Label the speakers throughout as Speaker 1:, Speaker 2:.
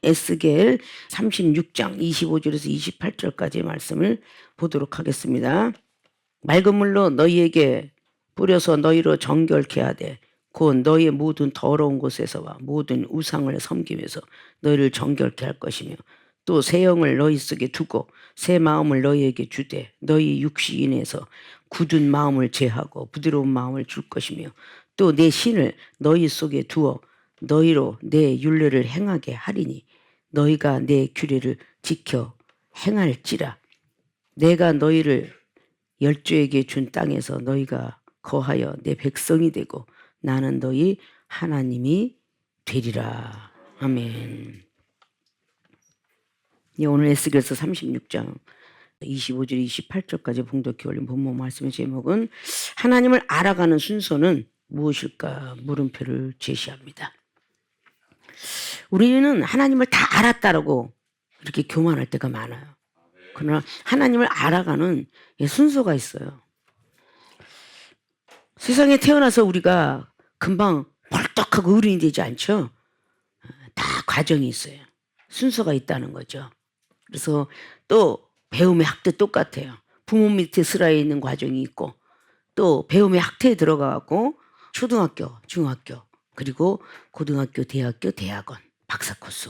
Speaker 1: 에스겔 36장 25절에서 28절까지의 말씀을 보도록 하겠습니다. 맑은 물로 너희에게 뿌려서 너희로 정결케 하되 곧 너희의 모든 더러운 곳에서와 모든 우상을 섬기면서 너희를 정결케 할 것이며 또 새 영을 너희 속에 두고 새 마음을 너희에게 주되 너희 육신에서 굳은 마음을 제하고 부드러운 마음을 줄 것이며 또 내 신을 너희 속에 두어 너희로 내 율례를 행하게 하리니 너희가 내 규례를 지켜 행할지라. 내가 너희를 열조에게 준 땅에서 너희가 거하여 내 백성이 되고 나는 너희 하나님이 되리라. 아멘. 오늘 에스겔서 36장 25절 28절까지 봉독해 올린 본문 말씀의 제목은 하나님을 알아가는 순서는 무엇일까 물음표를 제시합니다. 우리는 하나님을 다 알았다라고 이렇게 교만할 때가 많아요. 그러나 하나님을 알아가는 순서가 있어요. 세상에 태어나서 우리가 금방 벌떡하고 어른이 되지 않죠. 다 과정이 있어요. 순서가 있다는 거죠. 그래서 또 배움의 학도 똑같아요. 부모 밑에 슬하에 있는 과정이 있고 또 배움의 학태에 들어가고 초등학교, 중학교, 그리고 고등학교, 대학교, 대학원, 박사 코스.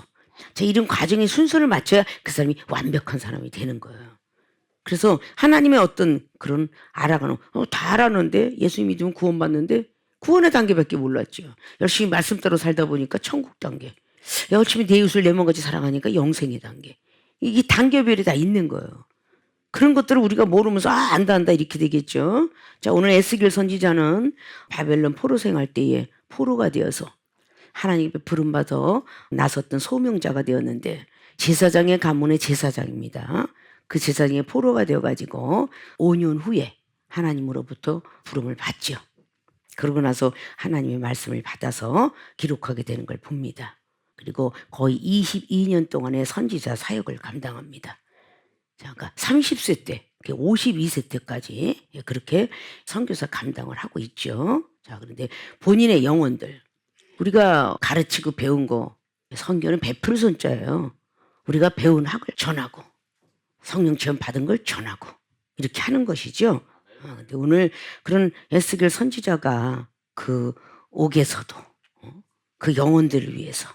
Speaker 1: 자, 이런 과정의 순서를 맞춰야 그 사람이 완벽한 사람이 되는 거예요. 그래서 하나님의 어떤 그런 알아가는, 다 알았는데 예수 믿으면 구원받는데 구원의 단계밖에 몰랐죠. 열심히 말씀 따라 살다 보니까 천국 단계. 열심히 내 이웃을 내 몸같이 사랑하니까 영생의 단계. 이 단계별이 다 있는 거예요. 그런 것들을 우리가 모르면서 안다 이렇게 되겠죠. 자, 오늘 에스겔 선지자는 바벨론 포로 생활 때에 포로가 되어서 하나님의 부름받아 나섰던 소명자가 되었는데 제사장의 가문의 제사장입니다. 그 제사장의 포로가 되어가지고 5년 후에 하나님으로부터 부름을 받죠. 그러고 나서 하나님의 말씀을 받아서 기록하게 되는 걸 봅니다. 그리고 거의 22년 동안의 선지자 사역을 감당합니다. 자, 그러니까 30세 때, 52세 때까지 그렇게 선교사 감당을 하고 있죠. 자, 그런데 본인의 영혼들, 우리가 가르치고 배운 거, 선교는 베풀 손자예요. 우리가 배운 학을 전하고, 성령 체험 받은 걸 전하고, 이렇게 하는 것이죠. 근데 오늘 그런 에스겔 선지자가 그 옥에서도 그 영혼들을 위해서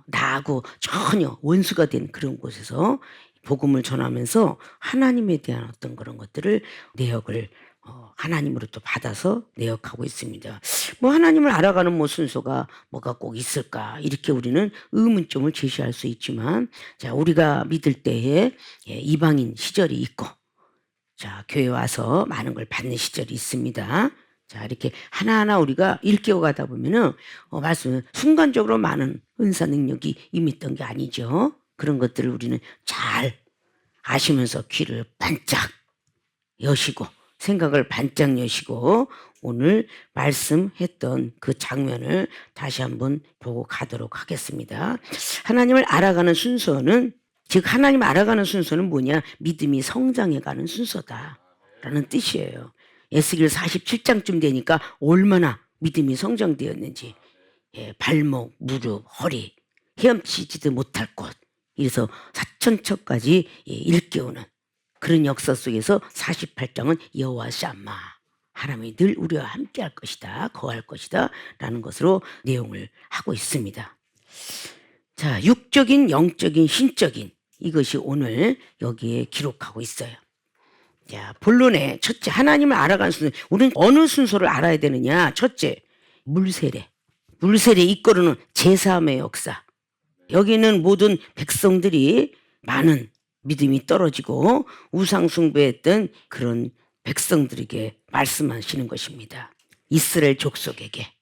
Speaker 1: 나하고 전혀 원수가 된 그런 곳에서 복음을 전하면서 하나님에 대한 어떤 그런 것들을 내역을 하나님으로부터 받아서 내역하고 있습니다. 하나님을 알아가는 순서가 뭐가 꼭 있을까 이렇게 우리는 의문점을 제시할 수 있지만, 자, 우리가 믿을 때에 이방인 시절이 있고, 자, 교회 와서 많은 걸 받는 시절이 있습니다. 자, 이렇게 하나하나 우리가 일깨워 가다 보면은 말씀은 순간적으로 많은 은사 능력이 임했던 게 아니죠. 그런 것들을 우리는 잘 아시면서 귀를 반짝 여시고 생각을 반짝 여시고 오늘 말씀했던 그 장면을 다시 한번 보고 가도록 하겠습니다. 하나님을 알아가는 순서는, 즉 하나님을 알아가는 순서는 뭐냐? 믿음이 성장해가는 순서다라는 뜻이에요. 에스겔 47장쯤 되니까 얼마나 믿음이 성장되었는지, 발목, 무릎, 허리 헤엄치지도 못할 곳, 이래서 사천처까지 일깨우는 그런 역사 속에서 48장은 여호와 샴마, 하나님이 늘 우리와 함께 할 것이다, 거할 것이다 라는 것으로 내용을 하고 있습니다. 자, 육적인, 영적인, 신적인, 이것이 오늘 여기에 기록하고 있어요. 자, 본론에 첫째, 하나님을 알아가는 순서. 우리는 어느 순서를 알아야 되느냐? 첫째, 물세례. 물세례 이끌어는 제3의 역사. 여기는 모든 백성들이 많은 믿음이 떨어지고 우상 숭배했던 그런 백성들에게 말씀하시는 것입니다. 이스라엘 족속에게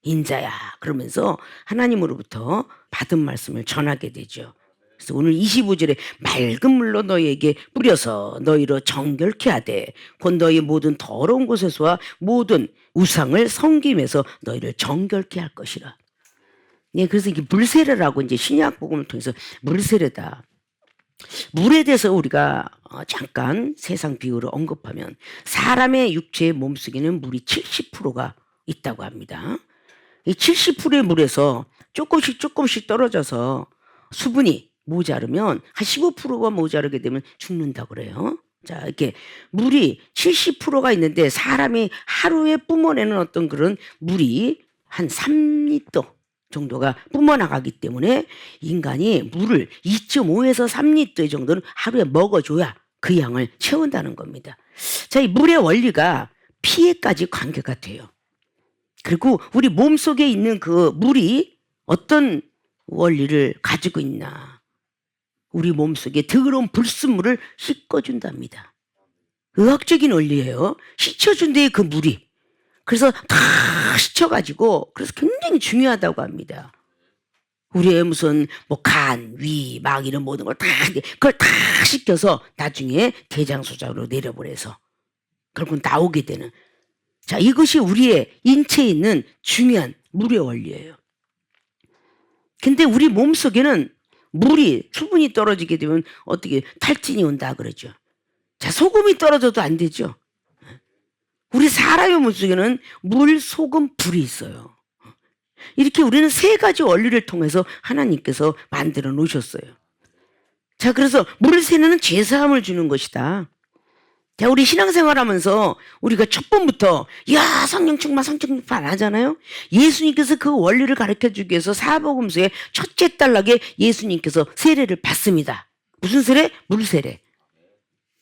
Speaker 1: 인자야 그러면서 하나님으로부터 받은 말씀을 전하게 되죠. 그래서 오늘 25절에 맑은 물로 너희에게 뿌려서 너희로 정결케 하되 곧 너희 모든 더러운 곳에서와 모든 우상을 섬김에서 너희를 정결케 할 것이라. 네, 그래서 이게 물세례라고 이제 신약 복음을 통해서 물세례다. 물에 대해서 우리가 잠깐 세상 비유로 언급하면 사람의 육체의 몸속에는 물이 70%가 있다고 합니다. 이 70%의 물에서 조금씩 떨어져서 수분이 모자르면 한 15%가 모자르게 되면 죽는다 그래요. 자, 이렇게 물이 70%가 있는데 사람이 하루에 뿜어내는 어떤 그런 물이 한 3리터 정도가 뿜어나가기 때문에 인간이 물을 2.5에서 3리터 정도는 하루에 먹어줘야 그 양을 채운다는 겁니다. 자, 이 물의 원리가 피에까지 관계가 돼요. 그리고 우리 몸속에 있는 그 물이 어떤 원리를 가지고 있나. 우리 몸속에 더러운 불순물을 씻어준답니다. 의학적인 원리예요. 씻어준대요, 그 물이. 그래서 다 씻어가지고, 그래서 굉장히 중요하다고 합니다. 우리의 무슨 뭐 간, 위, 막 이런 모든 걸 다, 그걸 다 씻겨서 나중에 대장소장으로 내려보내서 결국 나오게 되는. 자, 이것이 우리의 인체에 있는 중요한 물의 원리예요. 근데 우리 몸속에는 물이, 수분이 떨어지게 되면 어떻게 탈진이 온다 그러죠. 자, 소금이 떨어져도 안 되죠. 우리 사람의 몸속에는 물, 소금, 불이 있어요. 이렇게 우리는 세 가지 원리를 통해서 하나님께서 만들어 놓으셨어요. 자, 그래서 물 세례는 죄사함을 주는 것이다. 자, 우리 신앙생활 하면서 우리가 첫 번부터 야, 성령 충만, 성령 충만 안 하잖아요. 예수님께서 그 원리를 가르쳐 주기 위해서 사복음서의 첫째 단락에 예수님께서 세례를 받습니다. 무슨 세례? 물 세례.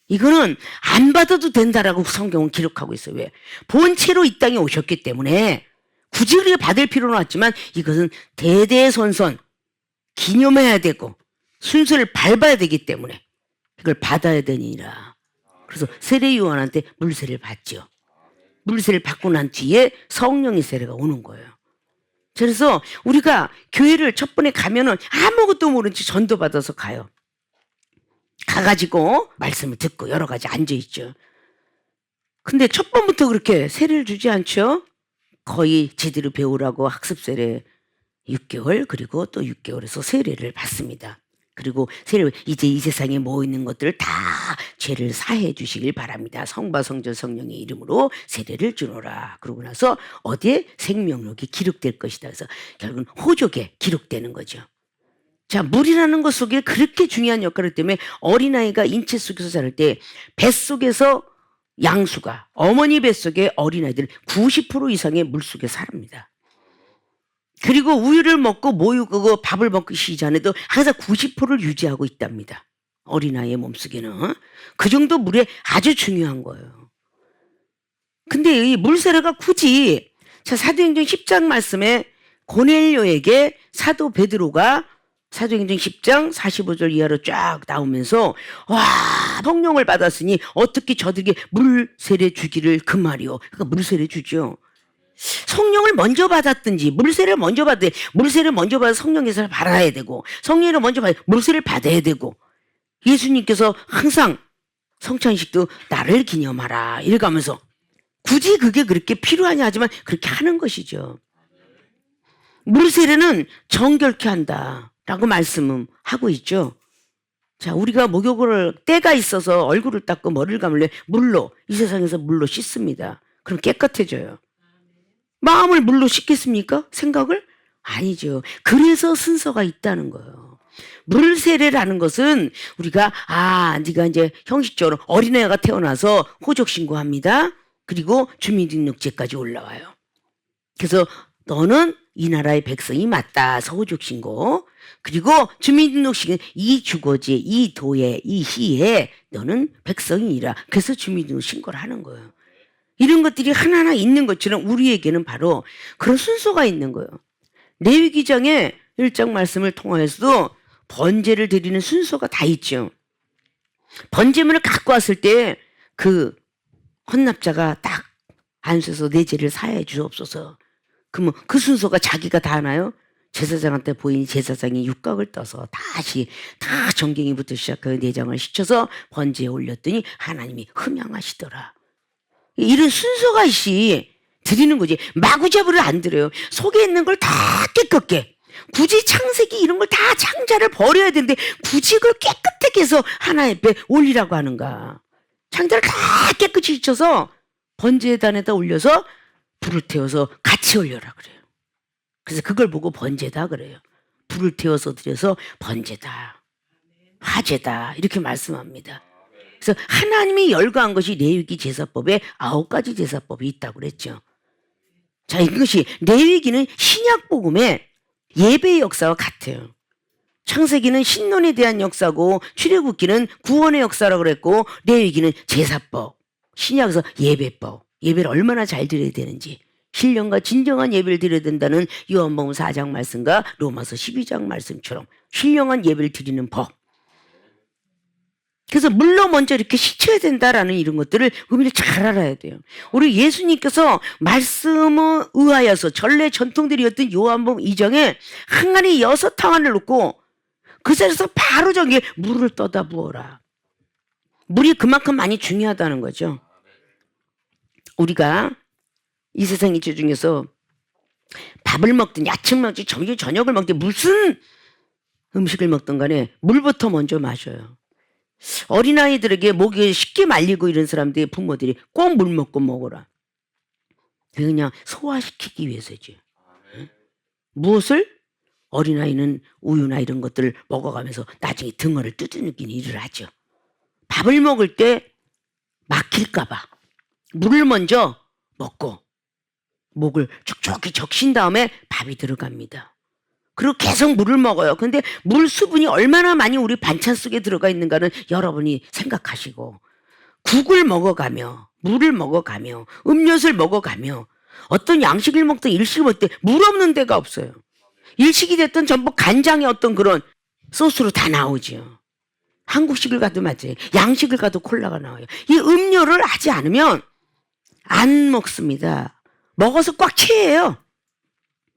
Speaker 1: 이거는 안 받아도 된다라고 성경은 기록하고 있어요. 왜? 본체로 이 땅에 오셨기 때문에 굳이 우리가 받을 필요는 없지만 이것은 대대손손 기념해야 되고 순서를 밟아야 되기 때문에 이걸 받아야 되니라. 그래서 세례 요한한테 물세례를 받죠. 물세례를 받고 난 뒤에 성령의 세례가 오는 거예요. 그래서 우리가 교회를 첫 번에 가면은 아무것도 모른 채 전도받아서 가요. 가가지고 말씀을 듣고 여러 가지 앉아있죠. 근데 첫 번부터 그렇게 세례를 주지 않죠. 거의 제대로 배우라고 학습세례 6개월 그리고 또 6개월에서 세례를 받습니다. 그리고 세례 이제 이 세상에 모여 있는 것들을 다 죄를 사해 주시길 바랍니다. 성바 성전 성령의 이름으로 세례를 주노라. 그러고 나서 어디에 생명록이 기록될 것이다. 그래서 결국은 호족에 기록되는 거죠. 자, 물이라는 것 속에 그렇게 중요한 역할을 때문에 어린아이가 인체 속에서 자랄 때 뱃속에서 양수가 어머니 뱃속에 어린아이들 90% 이상의 물속에 살합니다. 그리고 우유를 먹고 모유고 밥을 먹기 시전에도 항상 90%를 유지하고 있답니다. 어린아이의 몸속에는. 그 정도 물에 아주 중요한 거예요. 근데 이 물세례가 굳이 자, 사도행전 10장 말씀에 고넬료에게 사도 베드로가 사도행전 10장 45절 이하로 쫙 나오면서 와, 성령을 받았으니 어떻게 저들에게 물세례 주기를 금하리요. 그러니까 물세례 주죠. 성령을 먼저 받았든지 물세례를 먼저 받아야 물세례를 먼저 받아 성령의 세례를 받아야 되고 성령을 먼저 받아 물세례를 받아야 되고 예수님께서 항상 성찬식도 나를 기념하라 이래가면서 굳이 그게 그렇게 필요하냐 하지만 그렇게 하는 것이죠. 물세례는 정결케 한다라고 말씀은 하고 있죠. 자, 우리가 목욕을 때가 있어서 얼굴을 닦고 머리를 감을래 물로 이 세상에서 물로 씻습니다. 그럼 깨끗해져요. 마음을 물로 씻겠습니까? 생각을? 아니죠. 그래서 순서가 있다는 거예요. 물세례라는 것은 우리가 네가 이제 형식적으로 어린애가 태어나서 호적 신고합니다. 그리고 주민등록제까지 올라와요. 그래서 너는 이 나라의 백성이 맞다. 호적 신고. 그리고 주민등록식은 이 주거지에, 이 도에, 이 시에 너는 백성이라. 그래서 주민등록 신고를 하는 거예요. 이런 것들이 하나하나 있는 것처럼 우리에게는 바로 그런 순서가 있는 거예요. 레위기장의 1장 말씀을 통하여서도 번제를 드리는 순서가 다 있죠. 번제물을 갖고 왔을 때 그 헌납자가 딱 안수해서 내 죄를 사하여 주옵소서. 그러면 그 순서가 자기가 다 하나요? 제사장한테 보이니 제사장이 육각을 떠서 다시 다 정갱이부터 시작하여 내장을 씻어서 번제에 올렸더니 하나님이 흠양하시더라. 이런 순서가 있이 드리는 거지. 마구잡이를 안 드려요. 속에 있는 걸 다 깨끗게. 굳이 창세기 이런 걸 다 창자를 버려야 되는데 굳이 그걸 깨끗하게 해서 하나 옆에 올리라고 하는가. 창자를 다 깨끗이 씻어서 번제단에다 올려서 불을 태워서 같이 올려라 그래요. 그래서 그걸 보고 번제다 그래요. 불을 태워서 드려서 번제다, 화제다 이렇게 말씀합니다. 그래서 하나님이 열거한 것이 레위기 제사법에 9가지 제사법이 있다고 그랬죠. 자, 이것이 레위기는 신약 복음의 예배의 역사와 같아요. 창세기는 신론에 대한 역사고, 출애굽기는 구원의 역사라고 그랬고, 레위기는 제사법, 신약에서 예배법, 예배를 얼마나 잘 드려야 되는지, 신령과 진정한 예배를 드려야 된다는 요한복음 4장 말씀과 로마서 12장 말씀처럼 신령한 예배를 드리는 법. 그래서 물로 먼저 이렇게 씻혀야 된다라는 이런 것들을 의미를 잘 알아야 돼요. 우리 예수님께서 말씀에 의하여서 전래 전통들이었던 요한복음 2장에 항아리 6탕을 놓고 그 자리에서 바로 저기에 물을 떠다 부어라. 물이 그만큼 많이 중요하다는 거죠. 우리가 이 세상 이치 중에서 밥을 먹든 야채를 먹든 점심 저녁을 먹든 무슨 음식을 먹든 간에 물부터 먼저 마셔요. 어린아이들에게 목이 쉽게 말리고 이런 사람들이 부모들이 꼭 물 먹고 먹어라. 그냥 소화시키기 위해서지. 무엇을? 어린아이는 우유나 이런 것들을 먹어가면서 나중에 등어를 뜯어내기는 일을 하죠. 밥을 먹을 때 막힐까봐 물을 먼저 먹고 목을 촉촉히 적신 다음에 밥이 들어갑니다. 그리고 계속 물을 먹어요. 근데 물 수분이 얼마나 많이 우리 반찬 속에 들어가 있는가는 여러분이 생각하시고, 국을 먹어가며 물을 먹어가며 음료수를 먹어가며 어떤 양식을 먹든 일식을 먹든 물 없는 데가 없어요. 일식이 됐든 전부 간장의 어떤 그런 소스로 다 나오죠. 한국식을 가도 맞아요. 양식을 가도 콜라가 나와요. 이 음료를 하지 않으면 안 먹습니다. 먹어서 꽉 채예요.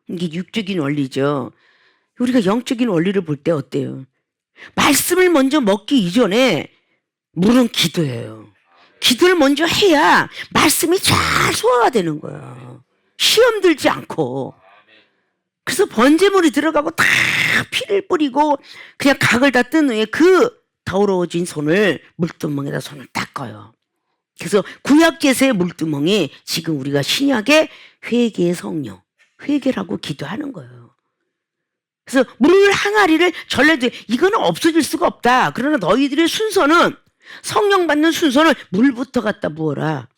Speaker 1: 이게 육적인 원리죠. 우리가 영적인 원리를 볼 때 어때요? 말씀을 먼저 먹기 이전에 물은 기도예요. 기도를 먼저 해야 말씀이 잘 소화가 되는 거예요. 시험 들지 않고. 그래서 번제물이 들어가고 다 피를 뿌리고 그냥 각을 다 뜬 후에 그 더러워진 손을 물두멍에다 손을 닦아요. 그래서 구약 제사의 물두멍이 지금 우리가 신약의 회개의 성령, 회개라고 기도하는 거예요. 그래서 물 항아리를 전래도 이거는 없어질 수가 없다. 그러나 너희들의 순서는, 성령 받는 순서는 물부터 갖다 부어라.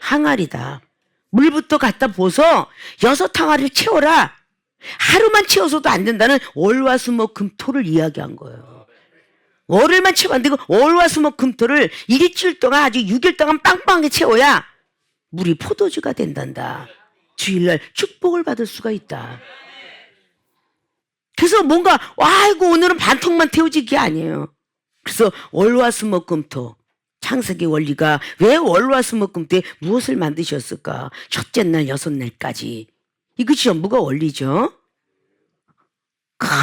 Speaker 1: 항아리다. 물부터 갖다 부어서 6항아리를 채워라. 하루만 채워서도 안 된다는 월화수목금토를 이야기한 거예요. 월요일만 채우면 안 되고 월화수목금토를 일주일 동안 아주 6일 동안 빵빵하게 채워야 물이 포도주가 된단다. 주일날 축복을 받을 수가 있다. 그래서 뭔가 아이고 오늘은 반통만 태우지 게 아니에요. 그래서 월화수목금토, 창세기 원리가 왜 월화수목금토에 무엇을 만드셨을까? 첫째 날 6날까지 이것이 전부가 원리죠.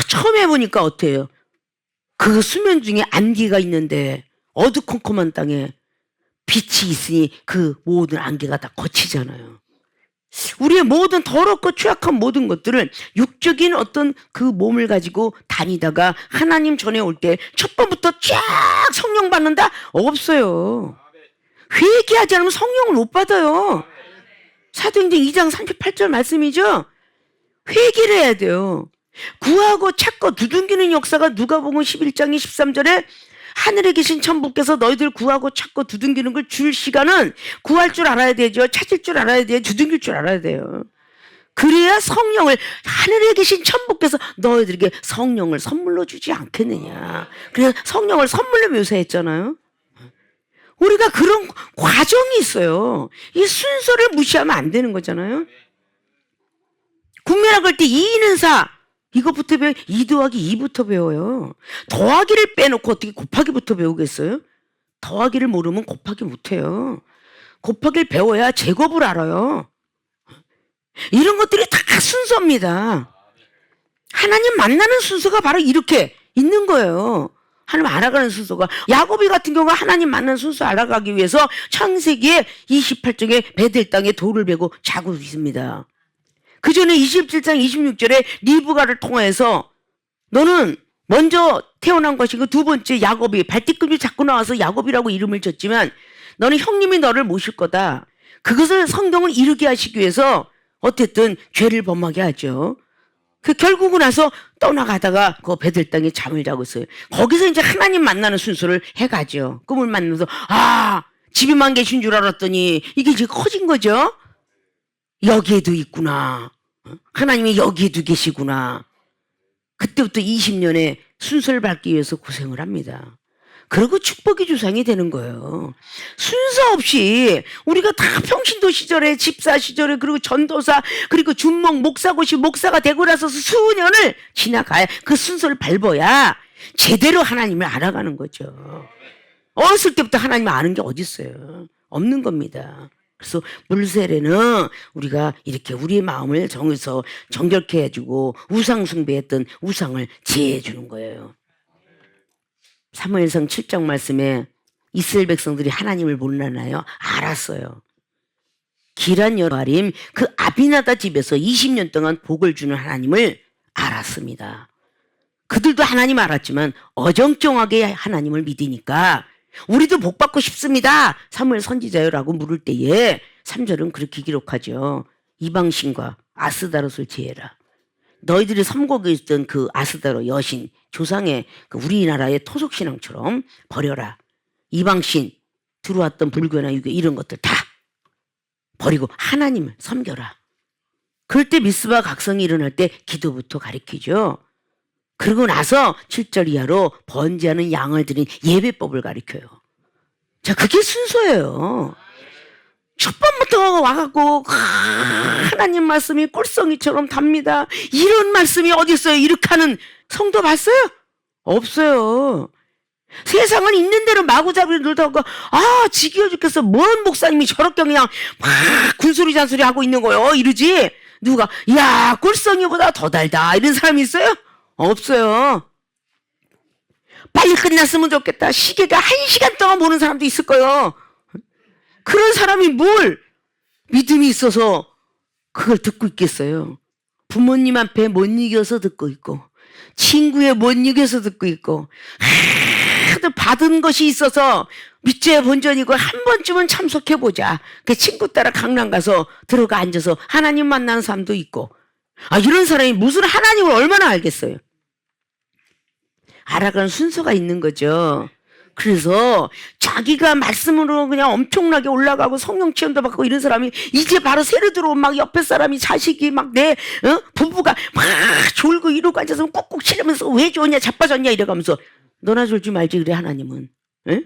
Speaker 1: 처음 해보니까 어때요? 그 수면 중에 안개가 있는데 어두컴컴한 땅에 빛이 있으니 그 모든 안개가 다 거치잖아요. 우리의 모든 더럽고 취약한 모든 것들을 육적인 어떤 그 몸을 가지고 다니다가 하나님 전에 올 때 첫 번부터 쫙 성령 받는다? 없어요. 회개하지 않으면 성령을 못 받아요. 사도행전 2장 38절 말씀이죠. 회개를 해야 돼요. 구하고 찾고 두둥기는 역사가 누가복음 11장 13절에 하늘에 계신 천부께서 너희들 구하고 찾고 두둥기는 걸 줄 시간은 구할 줄 알아야 되죠. 찾을 줄 알아야 돼요. 두둥길 줄 알아야 돼요. 그래야 성령을, 하늘에 계신 천부께서 너희들에게 성령을 선물로 주지 않겠느냐. 그래서 성령을 선물로 묘사했잖아요. 우리가 그런 과정이 있어요. 이 순서를 무시하면 안 되는 거잖아요. 국민학 할 때 2는 4. 이것부터 배워, 2 더하기 2부터 배워요. 더하기를 빼놓고 어떻게 곱하기부터 배우겠어요? 더하기를 모르면 곱하기 못해요. 곱하기를 배워야 제곱을 알아요. 이런 것들이 다 순서입니다. 하나님 만나는 순서가 바로 이렇게 있는 거예요. 하나님 알아가는 순서가. 야곱이 같은 경우가 하나님 만나는 순서 알아가기 위해서 창세기에 28장에 베델 땅에 돌을 베고 자고 있습니다. 그 전에 27장 26절에 리브가를 통해서 너는 먼저 태어난 것이고 두 번째 야곱이 발뒤꿈치 잡고 나와서 야곱이라고 이름을 줬지만 너는 형님이 너를 모실 거다. 그것을 성경을 이루게 하시기 위해서 어쨌든 죄를 범하게 하죠. 그 결국은 나서 떠나가다가 그 베들 땅에 잠을 자고 있어요. 거기서 이제 하나님 만나는 순서를 해가죠. 꿈을 만나서 집에만 계신 줄 알았더니 이게 지금 커진 거죠. 여기에도 있구나. 하나님이 여기에도 계시구나. 그때부터 20년의 순서를 밟기 위해서 고생을 합니다. 그리고 축복의 조상이 되는 거예요. 순서 없이 우리가 다 평신도 시절에 집사 시절에 그리고 전도사 그리고 준목 목사고시 목사가 되고 나서 수년을 지나가야 그 순서를 밟아야 제대로 하나님을 알아가는 거죠. 어렸을 때부터 하나님을 아는 게 어디 있어요? 없는 겁니다. 그래서 물세례는 우리가 이렇게 우리의 마음을 정해서 정결케 해주고 우상 숭배했던 우상을 제해해 주는 거예요. 사무엘상 7장 말씀에 이스라엘 백성들이 하나님을 몰랐나요? 알았어요. 기란 여호와림 그 아비나다 집에서 20년 동안 복을 주는 하나님을 알았습니다. 그들도 하나님 알았지만 어정쩡하게 하나님을 믿으니까 우리도 복 받고 싶습니다. 사무엘 선지자요라고 물을 때에 3절은 그렇게 기록하죠. 이방신과 아스다롯을 제해라. 너희들이 섬기고 있던 그 아스다롯 여신 조상의 그 우리나라의 토속신앙처럼 버려라. 이방신 들어왔던 불교나 유교 이런 것들 다 버리고 하나님을 섬겨라. 그럴 때 미스바 각성이 일어날 때 기도부터 가르치죠. 그러고 나서 7절 이하로 번제하는 양을 드린 예배법을 가르쳐요. 자, 그게 순서예요. 첫 번부터 와갖고 하나님 말씀이 꿀성이처럼 답니다. 이런 말씀이 어디 있어요? 이렇게 하는 성도 봤어요? 없어요. 세상은 있는 대로 마구잡이로 놀다가 지겨워 죽겠어. 뭔 목사님이 저렇게 그냥 막 군소리 잔소리 하고 있는 거요 이러지. 누가 야 꿀성이보다 더 달다 이런 사람이 있어요? 없어요. 빨리 끝났으면 좋겠다. 시계가 1시간 동안 보는 사람도 있을 거예요. 그런 사람이 뭘 믿음이 있어서 그걸 듣고 있겠어요. 부모님 앞에 못 이겨서 듣고 있고 친구에 못 이겨서 듣고 있고 하도 받은 것이 있어서 밑에 본전이고 한 번쯤은 참석해보자. 그 친구 따라 강남 가서 들어가 앉아서 하나님 만나는 사람도 있고 이런 사람이 무슨 하나님을 얼마나 알겠어요. 알아가는 순서가 있는 거죠. 그래서 자기가 말씀으로 그냥 엄청나게 올라가고 성령 체험도 받고 이런 사람이 이제 바로 새로 들어온 막 옆에 사람이 자식이 막 내 부부가 막 졸고 이러고 앉아서 꾹꾹 치르면서 왜 좋냐 자빠졌냐 이래가면서 너나 졸지 말지 그래 하나님은. 에?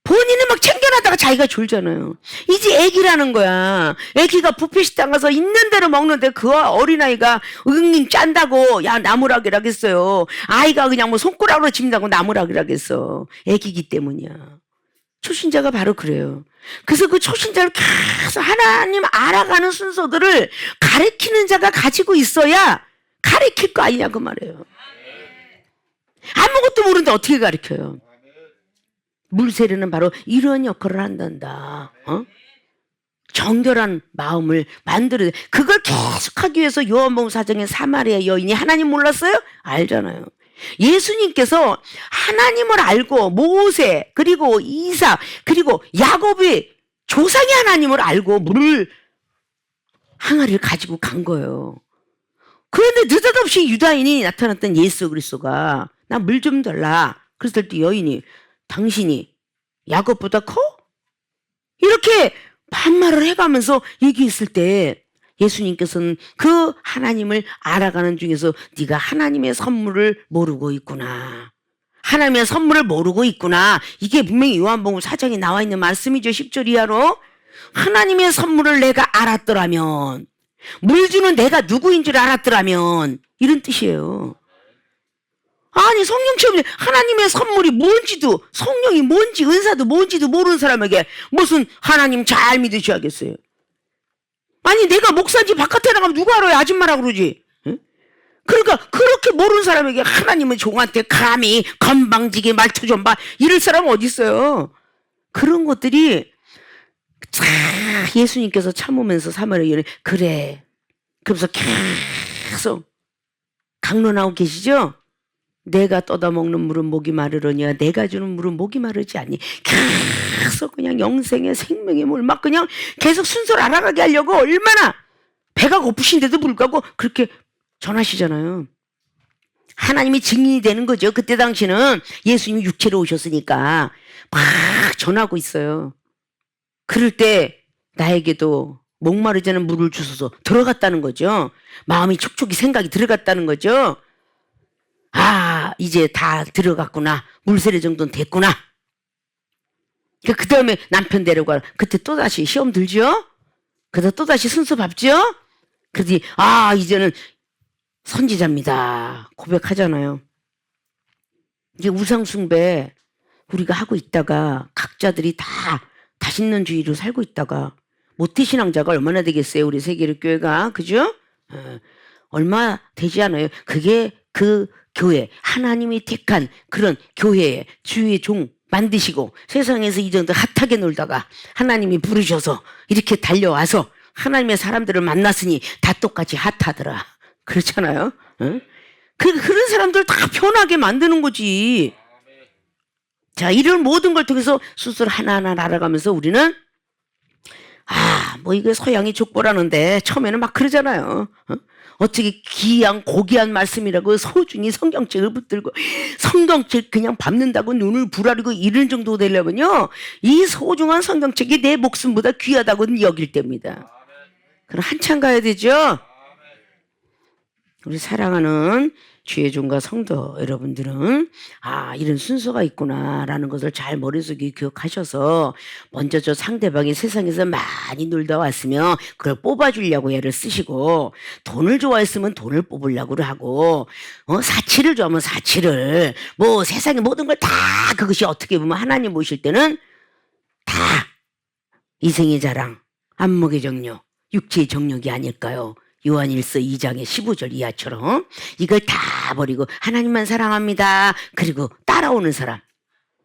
Speaker 1: 본인은 막 챙겨놨다가 자기가 졸잖아요. 이제 애기라는 거야. 애기가 부페식당 가서 있는 대로 먹는데 그 어린아이가 응님 짠다고 야 나무라기라겠어요. 아이가 그냥 뭐 손가락으로 집는다고 나무라기라겠어. 애기기 때문이야. 초신자가 바로 그래요. 그래서 그 초신자를 계속 하나님 알아가는 순서들을 가르치는 자가 가지고 있어야 가르칠 거 아니냐 그 말이에요. 아무것도 모르는데 어떻게 가르쳐요? 물세례는 바로 이런 역할을 한단다. 정결한 마음을 만들어야 돼. 그걸 계속하기 위해서 요한복음 4장의 사마리아 여인이 하나님 몰랐어요? 알잖아요. 예수님께서 하나님을 알고 모세 그리고 이삭 그리고 야곱이 조상의 하나님을 알고 물 항아리를 가지고 간 거예요. 그런데 느닷없이 유다인이 나타났던 예수 그리스도가 나 물 좀 달라. 그랬을 때 여인이 당신이 야곱보다 커? 이렇게 반말을 해가면서 얘기했을 때 예수님께서는 그 하나님을 알아가는 중에서 네가 하나님의 선물을 모르고 있구나. 하나님의 선물을 모르고 있구나. 이게 분명히 요한복음 4장에 나와 있는 말씀이죠. 10절 이하로. 하나님의 선물을 내가 알았더라면 물 주는 내가 누구인 줄 알았더라면 이런 뜻이에요. 아니 성령 체험이 하나님의 선물이 뭔지도 성령이 뭔지 은사도 뭔지도 모르는 사람에게 무슨 하나님 잘 믿으셔야겠어요. 아니 내가 목사인지 바깥에 나가면 누가 알아요? 아줌마라고 그러지. 응? 그러니까 그렇게 모르는 사람에게 하나님은 종한테 감히 건방지게 말투 좀 봐 이럴 사람은 어디 있어요? 그런 것들이 예수님께서 참으면서 사마리아 여인이 그래 그러면서 계속 강론하고 계시죠? 내가 떠다 먹는 물은 목이 마르려니와 내가 주는 물은 목이 마르지 않니. 계속 그냥 영생의 생명의 물 막 그냥 계속 순서를 알아가게 하려고 얼마나 배가 고프신데도 불구하고 그렇게 전하시잖아요. 하나님이 증인이 되는 거죠. 그때 당시는 예수님이 육체로 오셨으니까 막 전하고 있어요. 그럴 때 나에게도 목마르지 않은 물을 주소서 들어갔다는 거죠. 마음이 촉촉이 생각이 들어갔다는 거죠. 아, 이제 다 들어갔구나. 물세례 정도는 됐구나. 그 다음에 남편 데려가. 그때 또다시 시험 들죠? 그래서 또다시 순서 밟죠? 그러더니, 아, 이제는 선지자입니다. 고백하잖아요. 이게 우상숭배 우리가 하고 있다가 각자들이 다 다신론주의로 살고 있다가 모태신앙자가 얼마나 되겠어요? 우리 세계교회가. 그죠? 얼마 되지 않아요. 그게 그 교회, 하나님이 택한 그런 교회에 주의 종 만드시고 세상에서 이 정도 핫하게 놀다가 하나님이 부르셔서 이렇게 달려와서 하나님의 사람들을 만났으니 다 똑같이 핫하더라. 그렇잖아요. 그런 사람들 다 편하게 만드는 거지. 자, 이런 모든 걸 통해서 수술 하나하나 알아가면서 우리는 뭐 이게 서양이 족보라는데 처음에는 막 그러잖아요. 어떻게 귀한 고귀한 말씀이라고 소중히 성경책을 붙들고 성경책 그냥 밟는다고 눈을 부라리고 이런 정도 되려면요, 이 소중한 성경책이 내 목숨보다 귀하다고 여길 때입니다. 그럼 한참 가야 되죠. 우리 사랑하는 주의 종과 성도 여러분들은 이런 순서가 있구나라는 것을 잘 머릿속에 기억하셔서 먼저 저 상대방이 세상에서 많이 놀다 왔으면 그걸 뽑아주려고 애를 쓰시고, 돈을 좋아했으면 돈을 뽑으려고 하고, 사치를 좋아하면 사치를, 뭐 세상의 모든 걸 다, 그것이 어떻게 보면 하나님 모실 때는 다 이생의 자랑, 안목의 정욕, 육체의 정욕이 아닐까요? 요한일서 2장의 15절 이하처럼 이걸 다 버리고 하나님만 사랑합니다. 그리고 따라오는 사람,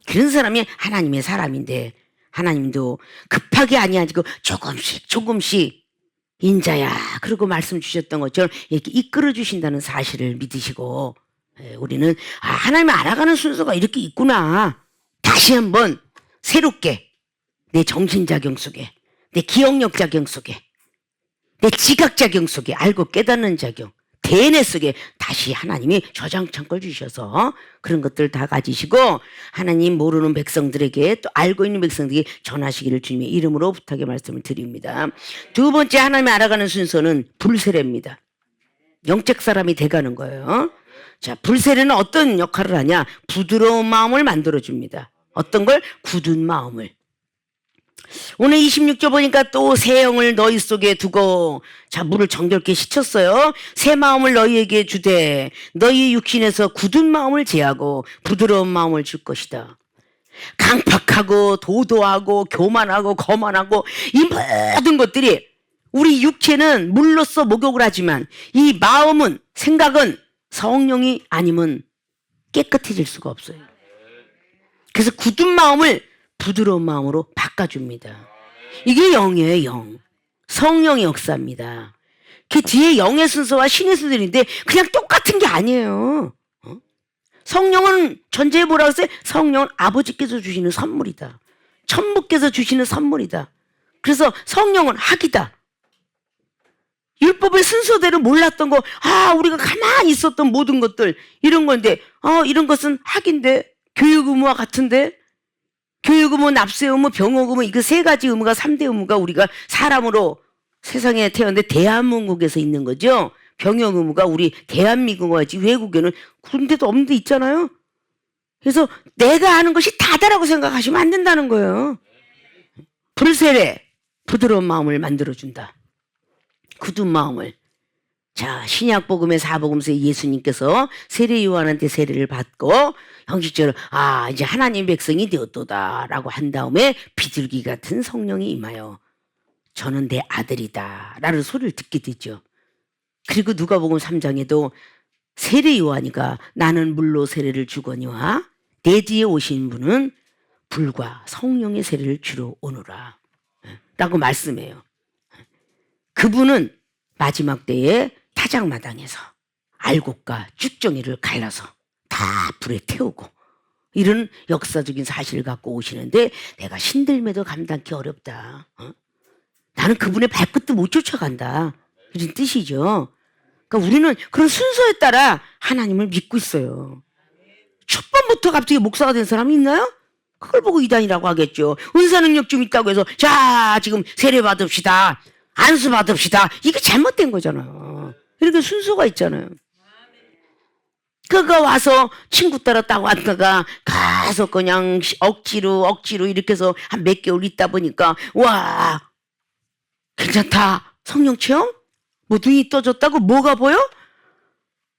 Speaker 1: 그런 사람이 하나님의 사람인데, 하나님도 급하게 아니하고 조금씩 인자야 그러고 말씀 주셨던 것처럼 이렇게 이끌어 주신다는 사실을 믿으시고, 우리는 하나님을 알아가는 순서가 이렇게 있구나, 다시 한번 새롭게 내 정신작용 속에, 내 기억력 작용 속에, 내 지각작용 속에, 알고 깨닫는 작용, 대뇌 속에 다시 하나님이 저장창고를 주셔서 그런 것들 다 가지시고 하나님 모르는 백성들에게, 또 알고 있는 백성들에게 전하시기를 주님의 이름으로 부탁의 말씀을 드립니다. 두 번째 하나님을 알아가는 순서는 불세례입니다. 영적 사람이 돼가는 거예요. 자, 불세례는 어떤 역할을 하냐? 부드러운 마음을 만들어줍니다. 어떤 걸? 굳은 마음을. 오늘 26절 보니까 또 새 영을 너희 속에 두고, 자, 물을 정결케 씻혔어요. 새 마음을 너희에게 주되 너희 육신에서 굳은 마음을 제하고 부드러운 마음을 줄 것이다. 강팍하고 도도하고 교만하고 거만하고 이 모든 것들이, 우리 육체는 물로써 목욕을 하지만 이 마음은, 생각은 성령이 아니면 깨끗해질 수가 없어요. 그래서 굳은 마음을 부드러운 마음으로 바꿔줍니다. 이게 영이에요, 영. 성령의 역사입니다. 그 뒤에 영의 순서와 신의 순서인데 그냥 똑같은 게 아니에요. 성령은 전제에 뭐라고 했어요? 성령은 아버지께서 주시는 선물이다. 천부께서 주시는 선물이다. 그래서 성령은 학이다. 율법의 순서대로 몰랐던 거, 우리가 가만히 있었던 모든 것들, 이런 건데, 이런 것은 학인데, 교육 의무와 같은데, 교육 의무, 납세 의무, 병역 의무, 이거 세 가지 의무가, 3대 의무가 우리가 사람으로 세상에 태어났는데 대한민국에서 있는 거죠. 병역 의무가 우리 대한민국이지 외국에는 그런 데도 없는 데 있잖아요. 그래서 내가 아는 것이 다다라고 생각하시면 안 된다는 거예요. 불세례, 부드러운 마음을 만들어준다. 굳은 마음을. 자, 신약복음의 사복음서에 예수님께서 세례 요한한테 세례를 받고 형식적으로 이제 하나님 백성이 되었도다 라고 한 다음에 비둘기 같은 성령이 임하여 저는 내 아들이다 라는 소리를 듣게 되죠. 그리고 누가복음 3장에도 세례 요한이가 나는 물로 세례를 주거니와 내 뒤에 오신 분은 불과 성령의 세례를 주러 오노라 라고 말씀해요. 그분은 마지막 때에 타작마당에서 알곡과 쭉정이를 갈라서 다 불에 태우고, 이런 역사적인 사실을 갖고 오시는데 내가 신들매도 감당하기 어렵다. 나는 그분의 발끝도 못 쫓아간다. 이런 뜻이죠. 그러니까 우리는 그런 순서에 따라 하나님을 믿고 있어요. 첫 번부터 갑자기 목사가 된 사람이 있나요? 그걸 보고 이단이라고 하겠죠. 은사 능력 좀 있다고 해서 자 지금 세례 받읍시다. 안수 받읍시다. 이게 잘못된 거잖아요. 이렇게 순서가 있잖아요. 그가 와서 친구 따라 딱 왔다가 가서 그냥 억지로 이렇게 해서 한 몇 개월 있다 보니까 와 괜찮다. 성령 체험? 뭐 눈이 떠졌다고 뭐가 보여?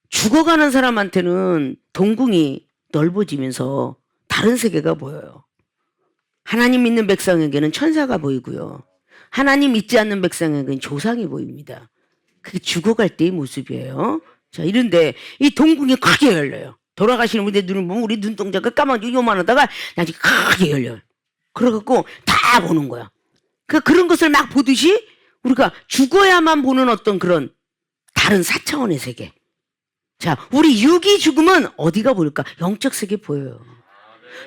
Speaker 1: 죽어가는 사람한테는 동궁이 넓어지면서 다른 세계가 보여요. 하나님 믿는 백성에게는 천사가 보이고요. 하나님 믿지 않는 백성에게는 조상이 보입니다. 그게 죽어갈 때의 모습이에요. 자, 이런데 이 동궁이 크게 열려요. 돌아가시는 분들 눈을 보면 우리 눈동자가 까만 요만하다가 나중에 크게 열려요. 그래갖고 다 보는 거야. 그런 것을 막 보듯이 우리가 죽어야만 보는 어떤 그런 다른 4차원의 세계. 자, 우리 육이 죽으면 어디가 보일까? 영적 세계 보여요.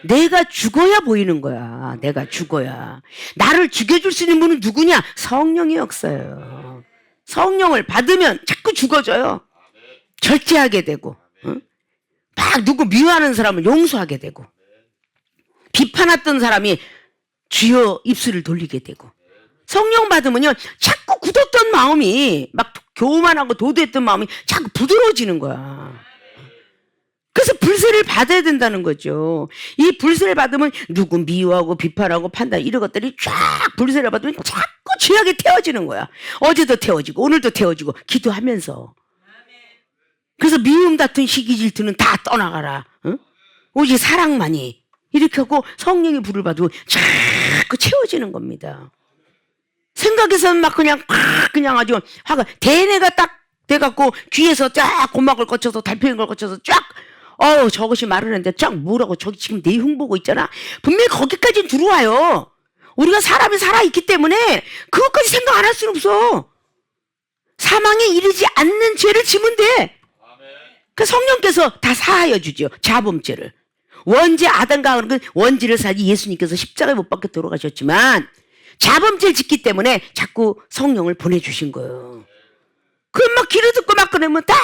Speaker 1: 내가 죽어야 보이는 거야. 내가 죽어야. 나를 죽여줄 수 있는 분은 누구냐? 성령의 역사예요. 성령을 받으면 자꾸 죽어져요. 절제하게 되고, 막 누구 미워하는 사람을 용서하게 되고, 비판했던 사람이 주여 입술을 돌리게 되고, 성령 받으면요 자꾸 굳었던 마음이 막 교만하고 도도했던 마음이 자꾸 부드러워지는 거야. 그래서 불세를 받아야 된다는 거죠. 이 불세를 받으면 누구 미워하고 비판하고 판단 이런 것들이 쫙 불세를 받으면 자꾸 죄악에 태워지는 거야. 어제도 태워지고 오늘도 태워지고 기도하면서. 그래서 미움 다툰 시기 질투는 다 떠나가라. 응? 오직 사랑만이. 이렇게 하고 성령의 불을 받으면 자꾸 채워지는 겁니다. 생각에서는 막 그냥 아주 화가 대뇌가 딱 돼갖고 귀에서 쫙 고막을 거쳐서 달팽이를 거쳐서 쫙 저것이 말을 했는데 쫙 뭐라고 저기 지금 내흉 보고 있잖아. 분명히 거기까지는 들어와요. 우리가 사람이 살아있기 때문에 그것까지 생각 안 할 수는 없어. 사망에 이르지 않는 죄를 지면 돼. 그 성령께서 다 사하여 주죠. 자범죄를. 원죄 아담과 그런 원죄를 사지 예수님께서 십자가에 못 박혀 돌아가셨지만 자범죄를 짓기 때문에 자꾸 성령을 보내주신 거예요. 그럼 막 귀를 듣고 막 그러면 딱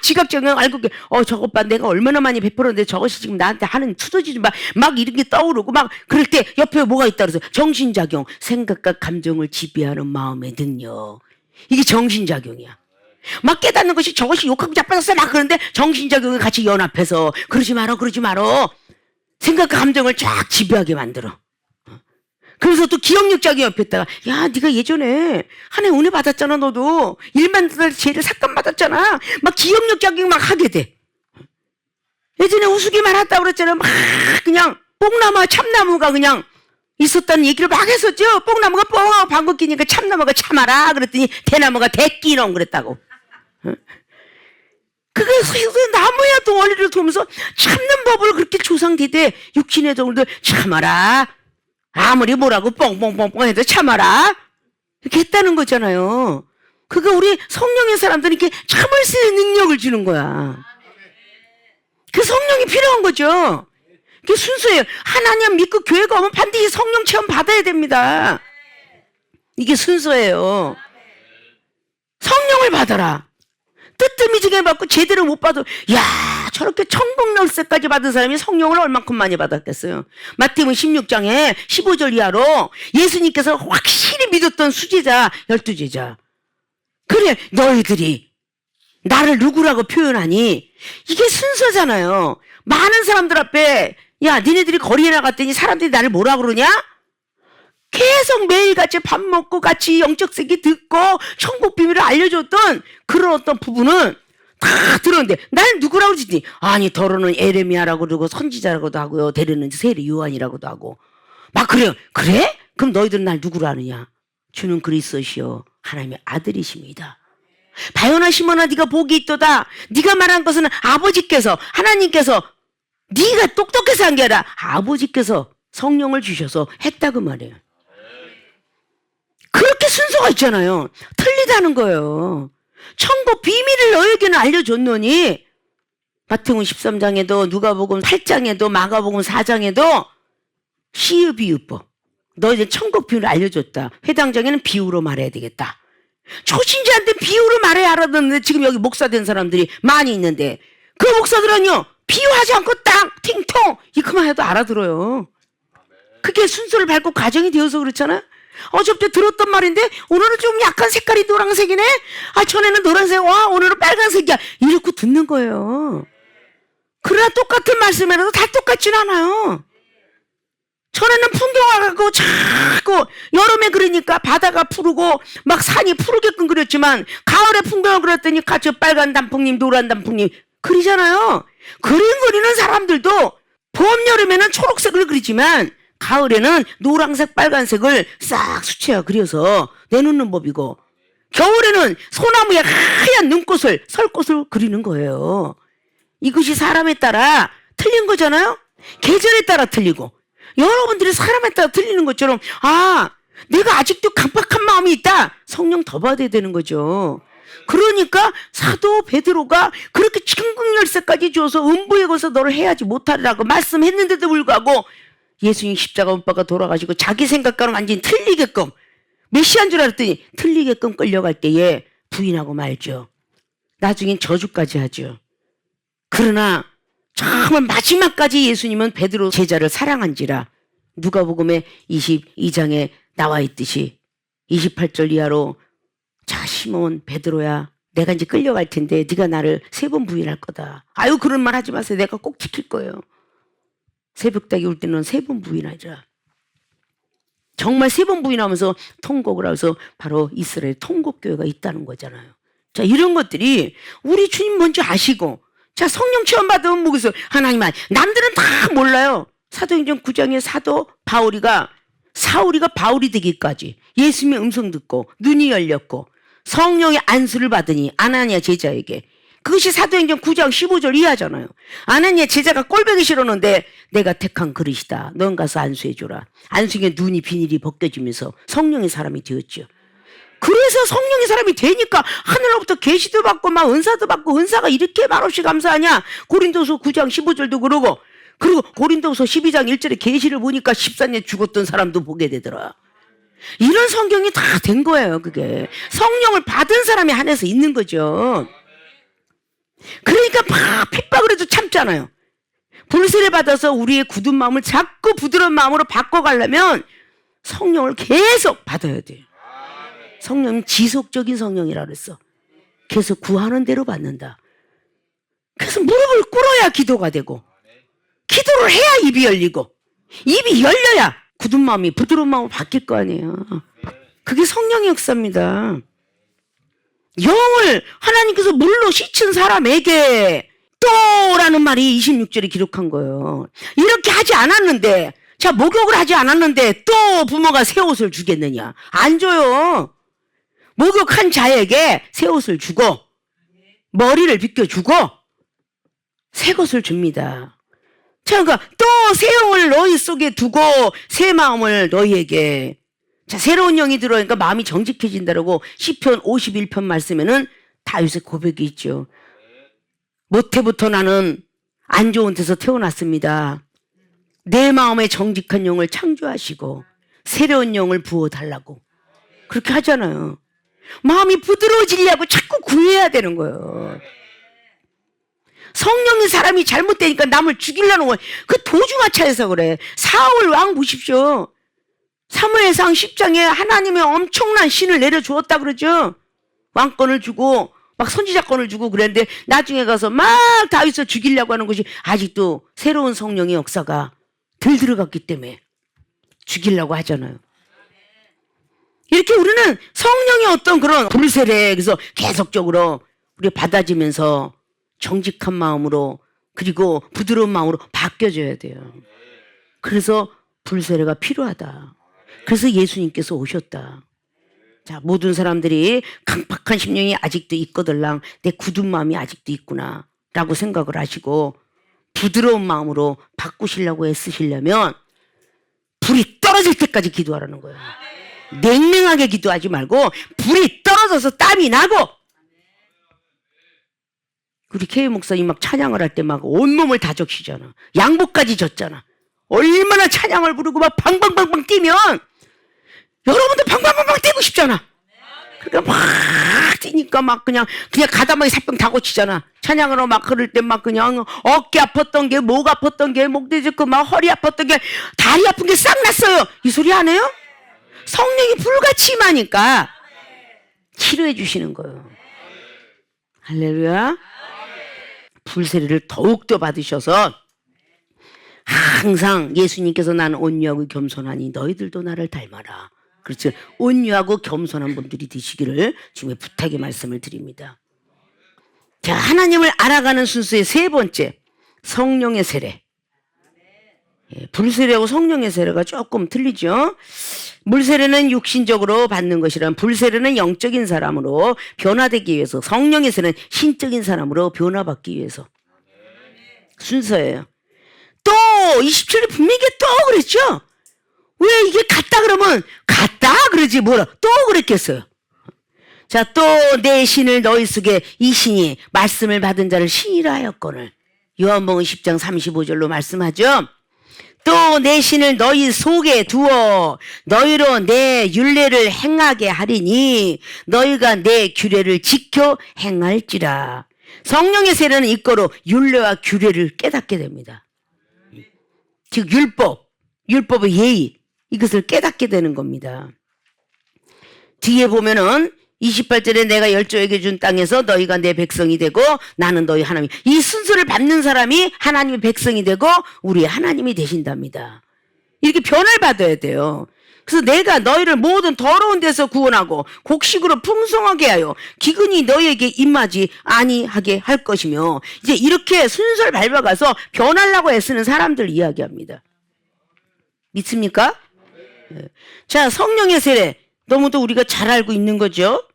Speaker 1: 지각적인 알고 저것 봐 내가 얼마나 많이 베풀었는데 저것이 지금 나한테 하는 투더지 막 이런 게 떠오르고 막 그럴 때 옆에 뭐가 있다 그래서 정신작용 생각과 감정을 지배하는 마음의 능력 이게 정신작용이야. 막 깨닫는 것이 저것이 욕하고 자빠졌어 막 그러는데 정신작용이 같이 연합해서 그러지 마라 생각과 감정을 쫙 지배하게 만들어. 그래서 또 기억력작용이 옆에 있다가 야 네가 예전에 하나님 은혜 받았잖아. 너도 일만 죄를 삭감 받았잖아. 막 기억력작용 막 하게 돼. 예전에 우스기 많았다고 그랬잖아. 막 그냥 뽕나무와 참나무가 그냥 있었다는 얘기를 막 했었죠. 뽕나무가 뽕하고 방귀 끼니까 참나무가 참아라 그랬더니 대나무가 대끼놈 그랬다고. 그게 나무야 또 원리를 두면서 참는 법을 그렇게 조상대대 육신의 동물들 참아라. 아무리 뭐라고 뻥뻥뻥뻥 해도 참아라. 이렇게 했다는 거잖아요. 그거 우리 성령의 사람들은 이렇게 참을 수 있는 능력을 주는 거야. 그 성령이 필요한 거죠. 그게 순서예요. 하나님 믿고 교회가 오면 반드시 성령 체험 받아야 됩니다. 이게 순서예요. 성령을 받아라. 뜨뜨미지게 받고 제대로 못 받아. 야 저렇게 천국 열쇠까지 받은 사람이 성령을 얼만큼 많이 받았겠어요. 마태복음 16장에 15절 이하로 예수님께서 확실히 믿었던 수제자 12제자. 그래 너희들이 나를 누구라고 표현하니 이게 순서잖아요. 많은 사람들 앞에 야 니네들이 거리에 나갔더니 사람들이 나를 뭐라 그러냐? 계속 매일같이 밥 먹고 같이 영적 세계 듣고 천국 비밀을 알려줬던 그런 어떤 부분은 다 들었는데 날 누구라고 그러지? 아니 더러는 에레미야라고 그러고 선지자라고도 하고요. 대르는 세례 요한이라고도 하고 막 그래요. 그래? 그럼 너희들은 날 누구로 아느냐? 주는 그리스도시요 하나님의 아들이십니다. 바요나 시몬아 네가 복이 있도다. 네가 말한 것은 아버지께서 하나님께서 네가 똑똑해서 한 게 아니라 아버지께서 성령을 주셔서 했다고 말이에요. 그렇게 순서가 있잖아요. 틀리다는 거예요. 천국 비밀을 너에게는 알려줬노니 마태복음 13장에도 누가복음 8장에도 마가복음 4장에도 시의 비유법 너희들 천국 비밀을 알려줬다. 회당장에는 비유로 말해야 되겠다. 초신자한테 비유를 말해야 알아듣는데 지금 여기 목사 된 사람들이 많이 있는데 그 목사들은요 비유하지 않고 딱 팅통 이것만 해도 알아들어요. 그게 순서를 밟고 가정이 되어서 그렇잖아. 어저께 들었던 말인데 오늘은 좀 약간 색깔이 노란색이네. 전에는 노란색, 와 오늘은 빨간색이야. 이렇게 듣는 거예요. 그러나 똑같은 말씀이라도 다 똑같진 않아요. 전에는 풍경화 갖고 자꾸 여름에 그러니까 바다가 푸르고 막 산이 푸르게끔 그렸지만 가을에 풍경을 그렸더니 저 빨간 단풍잎 노란 단풍잎 그리잖아요. 그리는 사람들도 봄 여름에는 초록색을 그리지만 가을에는 노란색 빨간색을 싹 수채화 그려서 내놓는 법이고 겨울에는 소나무에 하얀 눈꽃을 설꽃을 그리는 거예요. 이것이 사람에 따라 틀린 거잖아요. 계절에 따라 틀리고 여러분들이 사람에 따라 틀리는 것처럼 내가 아직도 강박한 마음이 있다. 성령 더 받아야 되는 거죠. 그러니까 사도 베드로가 그렇게 천국열쇠까지 줘서 음부에 가서 너를 해야지 못하리라고 말씀했는데도 불구하고 예수님 십자가 못 박아 돌아가시고 자기 생각과는 완전히 틀리게끔 메시아인 줄 알았더니 틀리게끔 끌려갈 때에 부인하고 말죠. 나중엔 저주까지 하죠. 그러나 정말 마지막까지 예수님은 베드로 제자를 사랑한지라 누가복음의 22장에 나와 있듯이 28절 이하로 자 시몬 베드로야 내가 이제 끌려갈 텐데 네가 나를 3번 부인할 거다. 아유 그런 말 하지 마세요. 내가 꼭 지킬 거예요. 새벽닭이 올 때는 3번 부인하자. 정말 3번 부인하면서 통곡을 하면서 바로 이스라엘 통곡교회가 있다는 거잖아요. 자 이런 것들이 우리 주님 먼저 아시고 자 성령 체험 받으면 뭐겠어요. 하나님만 남들은 다 몰라요. 사도행전 9장에 사도 사울이가 바울이 되기까지 예수님의 음성 듣고 눈이 열렸고 성령의 안수를 받으니 아나니아 제자에게 그것이 사도행전 9장 15절 이하잖아요. 아나니아 제자가 꼴보기 싫었는데 내가 택한 그릇이다. 넌 가서 안수해줘라. 안수에 눈이 비닐이 벗겨지면서 성령의 사람이 되었죠. 그래서 성령의 사람이 되니까 하늘로부터 계시도 받고 막 은사도 받고 은사가 이렇게 말없이 감사하냐. 고린도서 9장 15절도 그러고 그리고 고린도서 12장 1절에 계시를 보니까 14년 죽었던 사람도 보게 되더라. 이런 성경이 다 된 거예요. 그게 성령을 받은 사람이 한해서 있는 거죠. 그러니까 막 핍박을 해도 참잖아요. 불세를 받아서 우리의 굳은 마음을 자꾸 부드러운 마음으로 바꿔가려면 성령을 계속 받아야 돼요. 성령은 지속적인 성령이라 그랬어. 계속 구하는 대로 받는다. 그래서 무릎을 꿇어야 기도가 되고 기도를 해야 입이 열리고 입이 열려야 굳은 마음이 부드러운 마음으로 바뀔 거 아니에요. 그게 성령의 역사입니다. 영을 하나님께서 물로 씻은 사람에게 또라는 말이 26절에 기록한 거예요. 이렇게 하지 않았는데 자 목욕을 하지 않았는데 또 부모가 새 옷을 주겠느냐. 안 줘요. 목욕한 자에게 새 옷을 주고 머리를 빗겨주고 새 것을 줍니다. 자, 그러니까 또 새 영을 너희 속에 두고 새 마음을 너희에게 자 새로운 영이 들어오니까 마음이 정직해진다라고 시편 51편 말씀에는 다윗의 고백이 있죠. 모태부터 나는 안 좋은 데서 태어났습니다. 내 마음에 정직한 영을 창조하시고 새로운 영을 부어달라고 그렇게 하잖아요. 마음이 부드러워지려고 자꾸 구해야 되는 거예요. 성령의 사람이 잘못되니까 남을 죽이려는 거예요. 그 도중하차해서 그래. 사울 왕 보십시오. 사무엘상 10장에 하나님의 엄청난 신을 내려주었다 그러죠. 왕권을 주고 막 선지자권을 주고 그랬는데 나중에 가서 막 다윗을 죽이려고 하는 것이 아직도 새로운 성령의 역사가 덜 들어갔기 때문에 죽이려고 하잖아요. 이렇게 우리는 성령의 어떤 그런 불세례 그래서 계속적으로 우리 받아지면서 정직한 마음으로 그리고 부드러운 마음으로 바뀌어져야 돼요. 그래서 불세례가 필요하다. 그래서 예수님께서 오셨다. 자, 모든 사람들이 강팍한 심령이 아직도 있거들랑 내 굳은 마음이 아직도 있구나 라고 생각을 하시고 부드러운 마음으로 바꾸시려고 애쓰시려면 불이 떨어질 때까지 기도하라는 거예요. 냉랭하게 기도하지 말고 불이 떨어져서 땀이 나고 우리 K 목사님 막 찬양을 할 때 막 온몸을 다 적시잖아. 양복까지 졌잖아. 얼마나 찬양을 부르고 막 방방방방 뛰면 여러분도 방방방방 뛰고 싶잖아. 그러니까 막 뛰니까 막 그냥 가다마이 사병 다 고치잖아. 찬양으로 막 그럴 때 막 그냥 어깨 아팠던 게, 목 아팠던 게, 목대 짚고 막 허리 아팠던 게, 다리 아픈 게 싹 났어요. 이 소리 안 해요? 성령이 불같이 임하니까 치료해 주시는 거예요. 할렐루야. 불세례를 더욱더 받으셔서 항상 예수님께서 나는 온유하고 겸손하니 너희들도 나를 닮아라. 그렇죠. 온유하고 겸손한 분들이 되시기를 주님의 부탁의 말씀을 드립니다. 자, 하나님을 알아가는 순서의 세 번째, 성령의 세례. 불세례하고 성령의 세례가 조금 틀리죠. 물세례는 육신적으로 받는 것이란, 불세례는 영적인 사람으로 변화되기 위해서, 성령의 세례는 신적인 사람으로 변화받기 위해서 순서예요. 또 27절 분명히 또 그랬죠. 왜 이게 같다 그러면 같다 그러지 뭐라 또 그랬겠어요. 자, 또 내 신을 너희 속에 이 신이 말씀을 받은 자를 신이라 하였거늘. 요한복음 10장 35절로 말씀하죠. 또 내 신을 너희 속에 두어 너희로 내 율례를 행하게 하리니 너희가 내 규례를 지켜 행할지라. 성령의 세례는 이거로 율례와 규례를 깨닫게 됩니다. 즉 율법의 예의, 이것을 깨닫게 되는 겁니다. 뒤에 보면은 28절에 내가 열조에게 준 땅에서 너희가 내 백성이 되고 나는 너희 하나님. 이 순서를 받는 사람이 하나님의 백성이 되고 우리의 하나님이 되신답니다. 이렇게 변화를 받아야 돼요. 그래서 내가 너희를 모든 더러운 데서 구원하고 곡식으로 풍성하게 하여 기근이 너희에게 임하지 아니하게 할 것이며, 이제 이렇게 순서를 밟아가서 변하려고 애쓰는 사람들 이야기합니다. 믿습니까? 자, 성령의 세례 너무도 우리가 잘 알고 있는 거죠.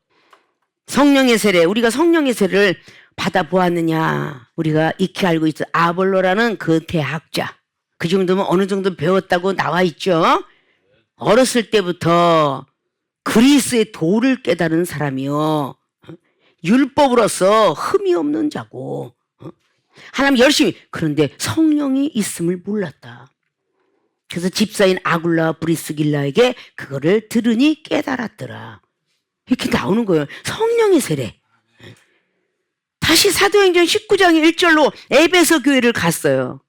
Speaker 1: 성령의 세례, 우리가 성령의 세례를 받아보았느냐, 우리가 익히 알고 있어. 아볼로라는 그 대학자, 그 정도면 어느 정도 배웠다고 나와 있죠. 어렸을 때부터 그리스의 도를 깨달은 사람이요, 율법으로서 흠이 없는 자고, 하나님 열심히, 그런데 성령이 있음을 몰랐다. 그래서 집사인 아굴라 브리스길라에게 그거를 들으니 깨달았더라. 이렇게 나오는 거예요. 성령의 세례. 다시 사도행전 19장 1절로 에베소 교회를 갔어요.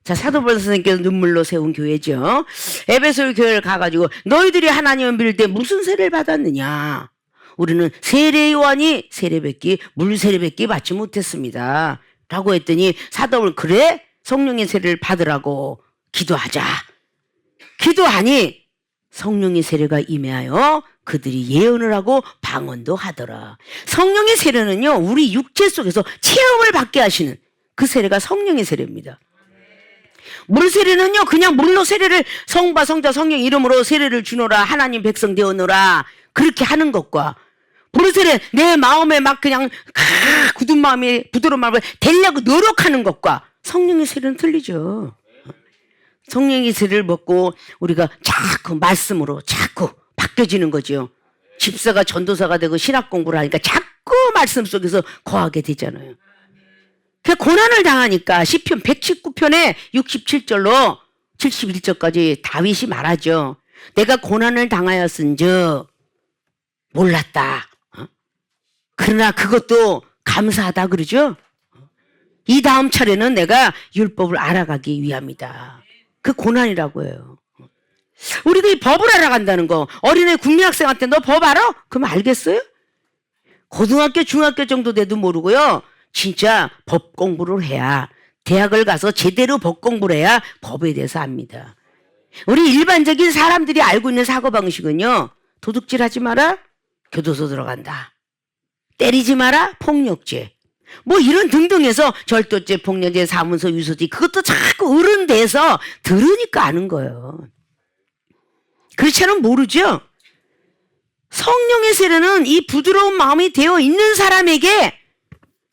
Speaker 1: 자, 사도 바울 선생님께서 눈물로 세운 교회죠. 에베소 교회를 가가지고 너희들이 하나님을 믿을 때 무슨 세례를 받았느냐. 우리는 세례 요한이 세례받기, 물 세례받기 받지 못했습니다. 라고 했더니 사도 바울, 그래? 성령의 세례를 받으라고 기도하자. 기도하니 성령의 세례가 임하여 그들이 예언을 하고 방언도 하더라. 성령의 세례는요, 우리 육체 속에서 체험을 받게 하시는 그 세례가 성령의 세례입니다. 물 세례는요, 그냥 물로 세례를, 성부와 성자 성령 이름으로 세례를 주노라, 하나님 백성 되어노라, 그렇게 하는 것과, 물 세례 내 마음에 막 그냥 굳은 마음에 부드러운 마음을 되려고 노력하는 것과 성령의 세례는 틀리죠. 성령의 세례를 먹고 우리가 자꾸 말씀으로 자꾸 바뀌어지는 거죠. 집사가 전도사가 되고 신학 공부를 하니까 자꾸 말씀 속에서 거하게 되잖아요. 그 고난을 당하니까 시편 119편에 67절로 71절까지 다윗이 말하죠. 내가 고난을 당하였은즉 몰랐다. 그러나 그것도 감사하다 그러죠. 이 다음 차례는 내가 율법을 알아가기 위함이다. 그 고난이라고 해요. 우리가 이 법을 알아간다는 거, 어린애 국민학생한테 너 법 알아? 그럼 알겠어요? 고등학교, 중학교 정도 돼도 모르고요. 진짜 법 공부를 해야, 대학을 가서 제대로 법 공부를 해야 법에 대해서 압니다. 우리 일반적인 사람들이 알고 있는 사고방식은요, 도둑질 하지 마라, 교도소 들어간다. 때리지 마라, 폭력죄. 뭐 이런 등등해서 절도죄, 폭력죄, 사문서, 유서죄, 그것도 자꾸 어른돼서 들으니까 아는 거예요. 그렇지 않으면 모르죠. 성령의 세례는 이 부드러운 마음이 되어 있는 사람에게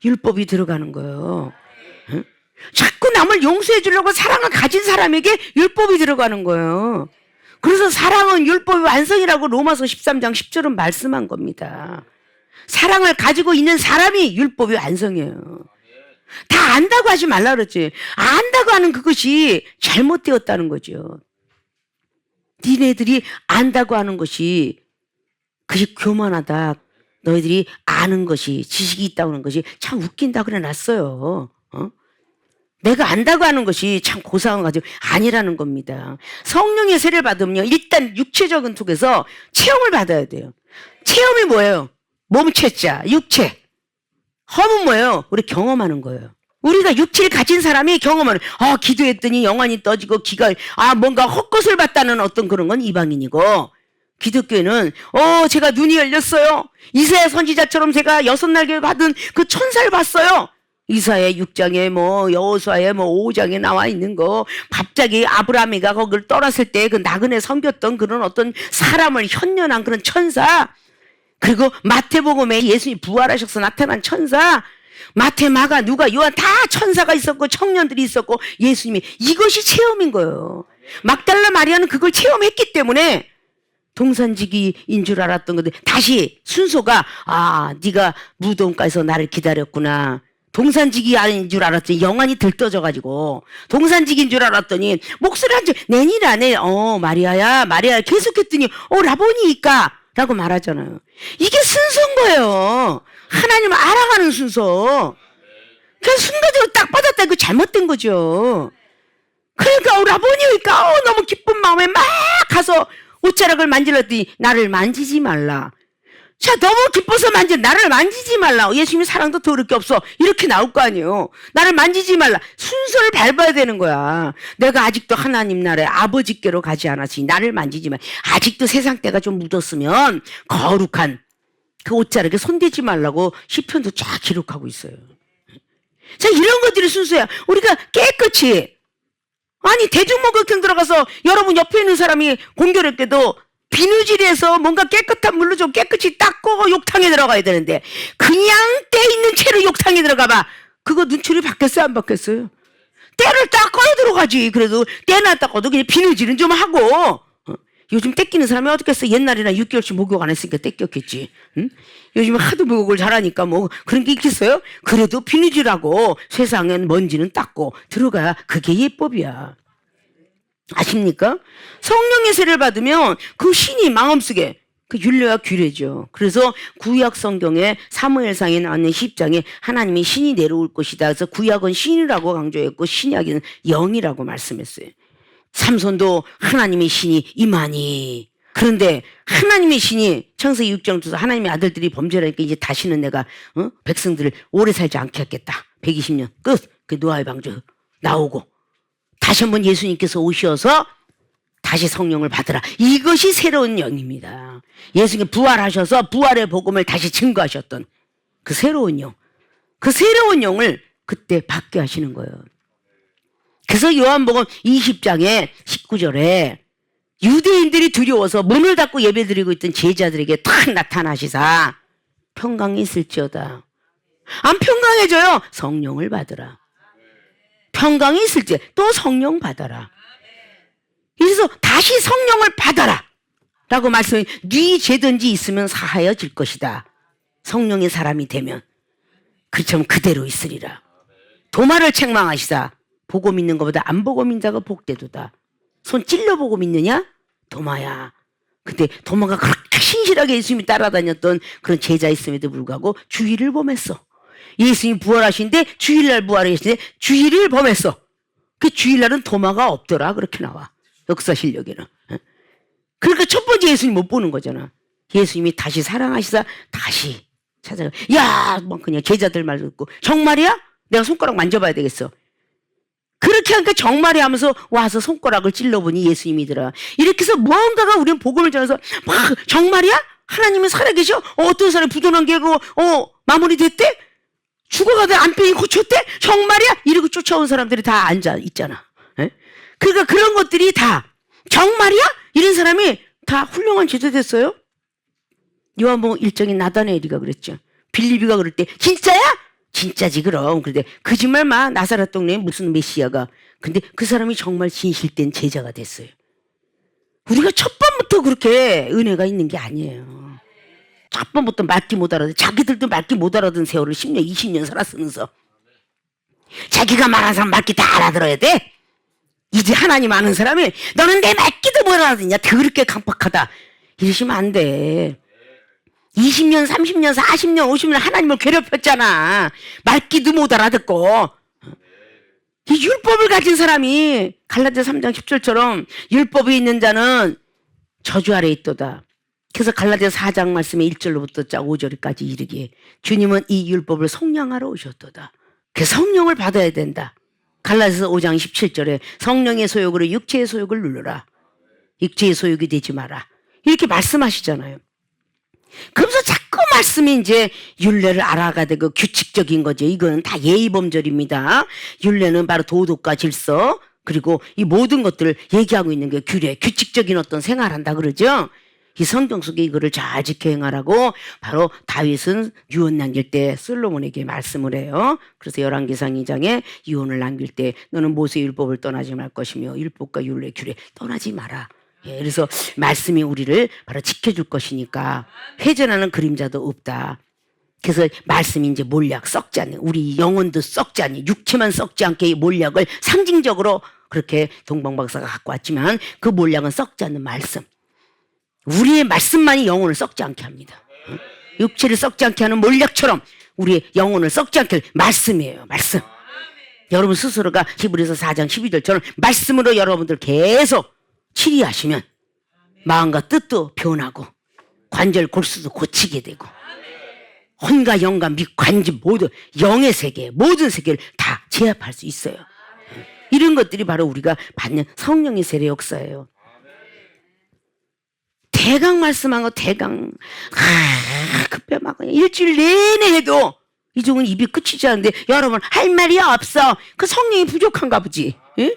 Speaker 1: 율법이 들어가는 거예요. 응? 자꾸 남을 용서해 주려고 사랑을 가진 사람에게 율법이 들어가는 거예요. 그래서 사랑은 율법의 완성이라고 로마서 13장 10절은 말씀한 겁니다. 사랑을 가지고 있는 사람이 율법의 완성이에요. 다 안다고 하지 말라 그랬지. 안다고 하는 그것이 잘못되었다는 거죠. 니네들이 안다고 하는 것이 그게 교만하다. 너희들이 아는 것이, 지식이 있다고 하는 것이 참 웃긴다 그래 놨어요. 내가 안다고 하는 것이 참 고상한 가지고 아니라는 겁니다. 성령의 세례를 받으면요, 일단 육체적인 속에서 체험을 받아야 돼요. 체험이 뭐예요? 몸체자, 육체. 험은 뭐예요? 우리 경험하는 거예요. 우리가 육체를 가진 사람이 경험하는, 기도했더니 영안이 떠지고 기가, 뭔가 헛것을 봤다는 어떤 그런 건 이방인이고, 기독교에는 제가 눈이 열렸어요. 이사야 선지자처럼 제가 6날개 받은 그 천사를 봤어요. 이사야 6장에 여호수아에 5장에 나와 있는 거, 갑자기 아브라함이가 거기를 떠났을 때 그 나그네 섬겼던 그런 어떤 사람을 현련한 그런 천사, 그리고 마태복음에 예수님이 부활하셔서 나타난 천사, 마태, 마가, 누가, 요한 다 천사가 있었고 청년들이 있었고 예수님이, 이것이 체험인 거예요. 막달라 마리아는 그걸 체험했기 때문에 동산지기인 줄 알았던 건데, 다시 순서가 네가 무덤가에서 나를 기다렸구나. 동산지기인 줄 알았더니 영안이 들떠져가지고 동산지기인 줄 알았더니 목소리 한줄 내니라네. 마리아야 마리아야 계속했더니 라보니까 라고 말하잖아요. 이게 순서인 거예요. 하나님을 알아가는 순서. 그냥 순간적으로 딱 받았다. 이거 잘못된 거죠. 그러니까 라보니까 너무 기쁜 마음에 막 가서 옷자락을 만질렀더니 나를 만지지 말라. 자, 너무 기뻐서 나를 만지지 말라. 예수님이 사랑도 더럽게 없어. 이렇게 나올 거 아니에요. 나를 만지지 말라. 순서를 밟아야 되는 거야. 내가 아직도 하나님 나라에 아버지께로 가지 않았으니 나를 만지지 말라. 아직도 세상 때가 좀 묻었으면 거룩한 그 옷자락에 손대지 말라고 시편도 쫙 기록하고 있어요. 자, 이런 것들이 순서야. 우리가 깨끗이, 대중목욕탕 들어가서 여러분 옆에 있는 사람이 공교롭게도 비누질에서 뭔가 깨끗한 물로 좀 깨끗이 닦고 욕탕에 들어가야 되는데, 그냥 때 있는 채로 욕탕에 들어가봐. 그거 눈초리 바뀌었어요, 안 바뀌었어요? 때를 닦아야 들어가지. 그래도 때나 닦아도 그냥 비누질은 좀 하고. 요즘 떼끼는 사람이 어떻겠어? 옛날에나 6개월씩 목욕 안 했으니까 떼꼈겠지. 응? 요즘 하도 목욕을 잘하니까 그런 게 있겠어요? 그래도 비누질하고 세상엔 먼지는 닦고 들어가야 그게 예법이야. 아십니까? 성령의 세례를 받으면 그 신이 마음속에, 그 율례와 규례죠. 그래서 구약 성경에 사무엘상에 나오는 10장에 하나님이 신이 내려올 것이다. 그래서 구약은 신이라고 강조했고 신약은 영이라고 말씀했어요. 삼손도 하나님의 신이 임하니. 그런데 하나님의 신이 창세기 6장 줘서 하나님의 아들들이 범죄하니까 이제 다시는 내가 백성들을 오래 살지 않게 하겠다. 120년 끝. 그 노아의 방주 나오고 다시 한번 예수님께서 오셔서 다시 성령을 받으라. 이것이 새로운 영입니다. 예수님이 부활하셔서 부활의 복음을 다시 증거하셨던 그 새로운 영. 그 새로운 영을 그때 받게 하시는 거예요. 그래서 요한복음 20장에 19절에 유대인들이 두려워서 문을 닫고 예배드리고 있던 제자들에게 탁 나타나시사 평강이 있을지어다. 안 평강해져요. 성령을 받으라. 평강이 있을 때 또 성령 받아라. 그래서 다시 성령을 받아라 라고 말씀해. 네 죄든지 있으면 사하여질 것이다. 성령의 사람이 되면 그처럼 그대로 있으리라. 도마를 책망하시다. 보고 믿는 것보다 안 보고 믿는 자가 복되도다. 손 찔러보고 믿느냐? 도마야. 근데 도마가 그렇게 신실하게 예수님이 따라다녔던 그런 제자였음에도 불구하고 주의를 범했어. 예수님이 부활하신데 주일날 부활하시는데 주일을 범했어. 그 주일날은 도마가 없더라. 그렇게 나와. 역사 실력에는. 그러니까 첫 번째 예수님 못 보는 거잖아. 예수님이 다시 사랑하시사 다시 찾아가. 야, 그냥 제자들 말 듣고 정말이야? 내가 손가락 만져봐야 되겠어. 그렇게 하니까 정말이 하면서 와서 손가락을 찔러보니 예수님이더라. 이렇게 해서 무언가가 우리는 복음을 전해서 막 정말이야? 하나님은 살아계셔? 어떤 사람이 부도난 게고 마무리됐대? 죽어가다 안병이 고쳤대? 정말이야? 이러고 쫓아온 사람들이 다 앉아 있잖아. 에? 그러니까 그런 것들이 다 정말이야? 이런 사람이 다 훌륭한 제자 됐어요. 요한복음 1장에 나다나엘이가 그랬죠. 빌립이가 그럴 때 진짜야? 진짜지 그럼. 그런데 거짓말 마. 나사렛 동네에 무슨 메시아가. 근데 그 사람이 정말 진실된 제자가 됐어요. 우리가 첫 번부터 그렇게 은혜가 있는 게 아니에요. 첫 번부터 말귀 못 알아듣는, 자기들도 말귀 못 알아듣는 세월을 10년 20년 살았으면서 자기가 말하는 사람 말귀 다 알아들어야 돼? 이제 하나님 아는 사람이 너는 내 말귀도 못 알아듣냐? 더럽게 강박하다. 이러시면 안 돼. 20년, 30년, 40년, 50년 하나님을 괴롭혔잖아. 말귀도 못 알아듣고. 이 율법을 가진 사람이 갈라디아 3장 10절처럼 율법이 있는 자는 저주 아래 있도다. 그래서 갈라디아 4장 말씀에 1절로부터 5절까지 이르기에 주님은 이 율법을 성령하러 오셨도다. 그 성령을 받아야 된다. 갈라디아서 5장 17절에 성령의 소욕으로 육체의 소욕을 누르라. 육체의 소욕이 되지 마라. 이렇게 말씀하시잖아요. 그러면서 자꾸 말씀이 이제 율례를 알아가 되고 규칙적인 거죠. 이거는 다 예의범절입니다. 율례는 바로 도덕과 질서 그리고 이 모든 것들을 얘기하고 있는 게 규례, 규칙적인 어떤 생활한다 그러죠. 이 성경 속에 이거를 잘 지켜 행하라고 바로 다윗은 유언 남길 때 솔로몬에게 말씀을 해요. 그래서 열왕기상 2장에 유언을 남길 때 너는 모세의 율법을 떠나지 말 것이며 율법과 율례, 규례 떠나지 마라. 예, 그래서 말씀이 우리를 바로 지켜줄 것이니까 회전하는 그림자도 없다. 그래서 말씀이 이제 몰약 썩지 않는 우리 영혼도 썩지 않는 육체만 썩지 않게 이 몰약을 상징적으로 그렇게 동방박사가 갖고 왔지만 그 몰약은 썩지 않는 말씀. 우리의 말씀만이 영혼을 썩지 않게 합니다. 육체를 썩지 않게 하는 몰약처럼 우리의 영혼을 썩지 않게 말씀이에요. 말씀. 여러분 스스로가 히브리서 4장 12절처럼 말씀으로 여러분들 계속 치리하시면 마음과 뜻도 변하고 관절 골수도 고치게 되고 혼과 영과 및 관지 모두 영의 세계 모든 세계를 다 제압할 수 있어요. 이런 것들이 바로 우리가 받는 성령의 세례 역사예요. 대강 말씀한 거 대강 급해 막 일주일 내내 해도 이쪽은 입이 끝이지 않는데 여러분 할 말이 없어. 그 성령이 부족한가 보지. 예?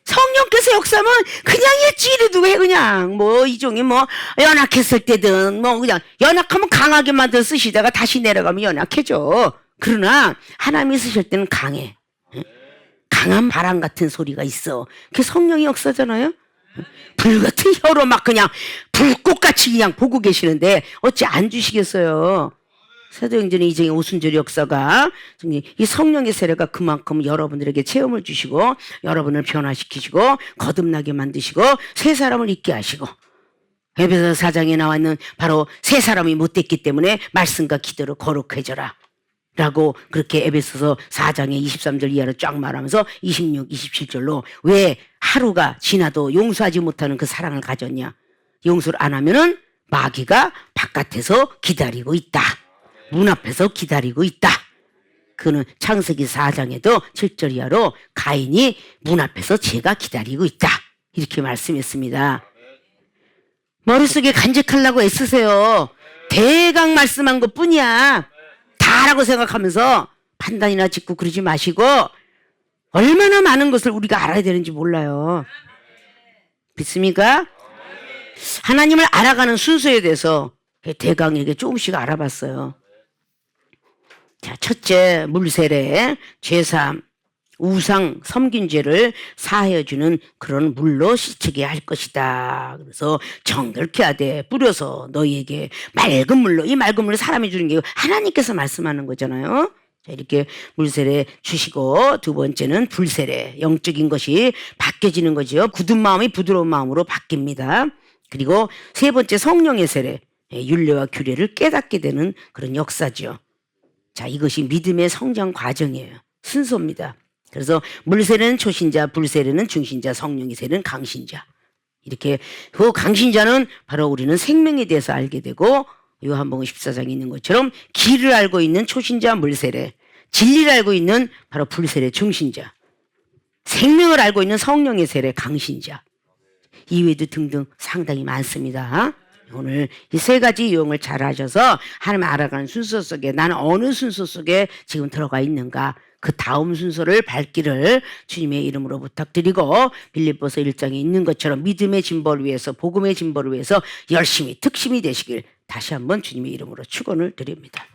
Speaker 1: 성령께서 역사하면 그냥 일주일에 두고 해 그냥 뭐 이종이 뭐 연약했을 때든 뭐 그냥 연약하면 강하게 만들어 쓰시다가 다시 내려가면 연약해져. 그러나 하나님이 쓰실 때는 강해. 강한 바람 같은 소리가 있어. 그게 성령의 역사잖아요. 불 같은 혀로 막 그냥 불꽃같이 그냥 보고 계시는데 어찌 안 주시겠어요. 사도행전의 이정의 오순절 역사가 이 성령의 세례가 그만큼 여러분들에게 체험을 주시고 여러분을 변화시키시고 거듭나게 만드시고 새 사람을 있게 하시고 에베소 4장에 나와 있는 바로 새 사람이 못 됐기 때문에 말씀과 기도로 거룩해져라 라고 그렇게 에베소서 4장의 23절 이하로 쫙 말하면서 26, 27절로 왜 하루가 지나도 용서하지 못하는 그 사랑을 가졌냐. 용서를 안 하면은 마귀가 바깥에서 기다리고 있다. 문 앞에서 기다리고 있다. 그는 창세기 4장에도 7절 이하로 가인이 문 앞에서 제가 기다리고 있다. 이렇게 말씀했습니다. 머릿속에 간직하려고 애쓰세요. 대강 말씀한 것 뿐이야. 다라고 생각하면서 판단이나 짓고 그러지 마시고 얼마나 많은 것을 우리가 알아야 되는지 몰라요. 믿습니까? 하나님을 알아가는 순서에 대해서 대강에게 조금씩 알아봤어요. 자, 첫째 물세례, 제삼, 우상, 섬긴 죄를 사하여주는 그런 물로 씻게 할 것이다. 그래서 정결케 하되 뿌려서 너희에게 맑은 물로, 이 맑은 물을 사람이 주는 게 하나님께서 말씀하는 거잖아요. 자, 이렇게 물세례 주시고 두 번째는 불세례, 영적인 것이 바뀌어지는 거죠. 굳은 마음이 부드러운 마음으로 바뀝니다. 그리고 세 번째 성령의 세례, 율례와 규례를 깨닫게 되는 그런 역사죠. 자, 이것이 믿음의 성장 과정이에요. 순서입니다. 그래서 물세례는 초신자, 불세례는 중신자, 성령의 세례는 강신자. 이렇게 그 강신자는 바로 우리는 생명에 대해서 알게 되고 요한복음 14장에 있는 것처럼 길을 알고 있는 초신자 물세례, 진리를 알고 있는 바로 불세례 중신자, 생명을 알고 있는 성령의 세례 강신자. 이외에도 등등 상당히 많습니다. 오늘 이 세 가지 유형을 잘 하셔서 하나님 알아가는 순서 속에 나는 어느 순서 속에 지금 들어가 있는가 그 다음 순서를 밟기를 주님의 이름으로 부탁드리고 빌립보서 1장에 있는 것처럼 믿음의 진보를 위해서 복음의 진보를 위해서 열심히 특심이 되시길 다시 한번 주님의 이름으로 축원을 드립니다.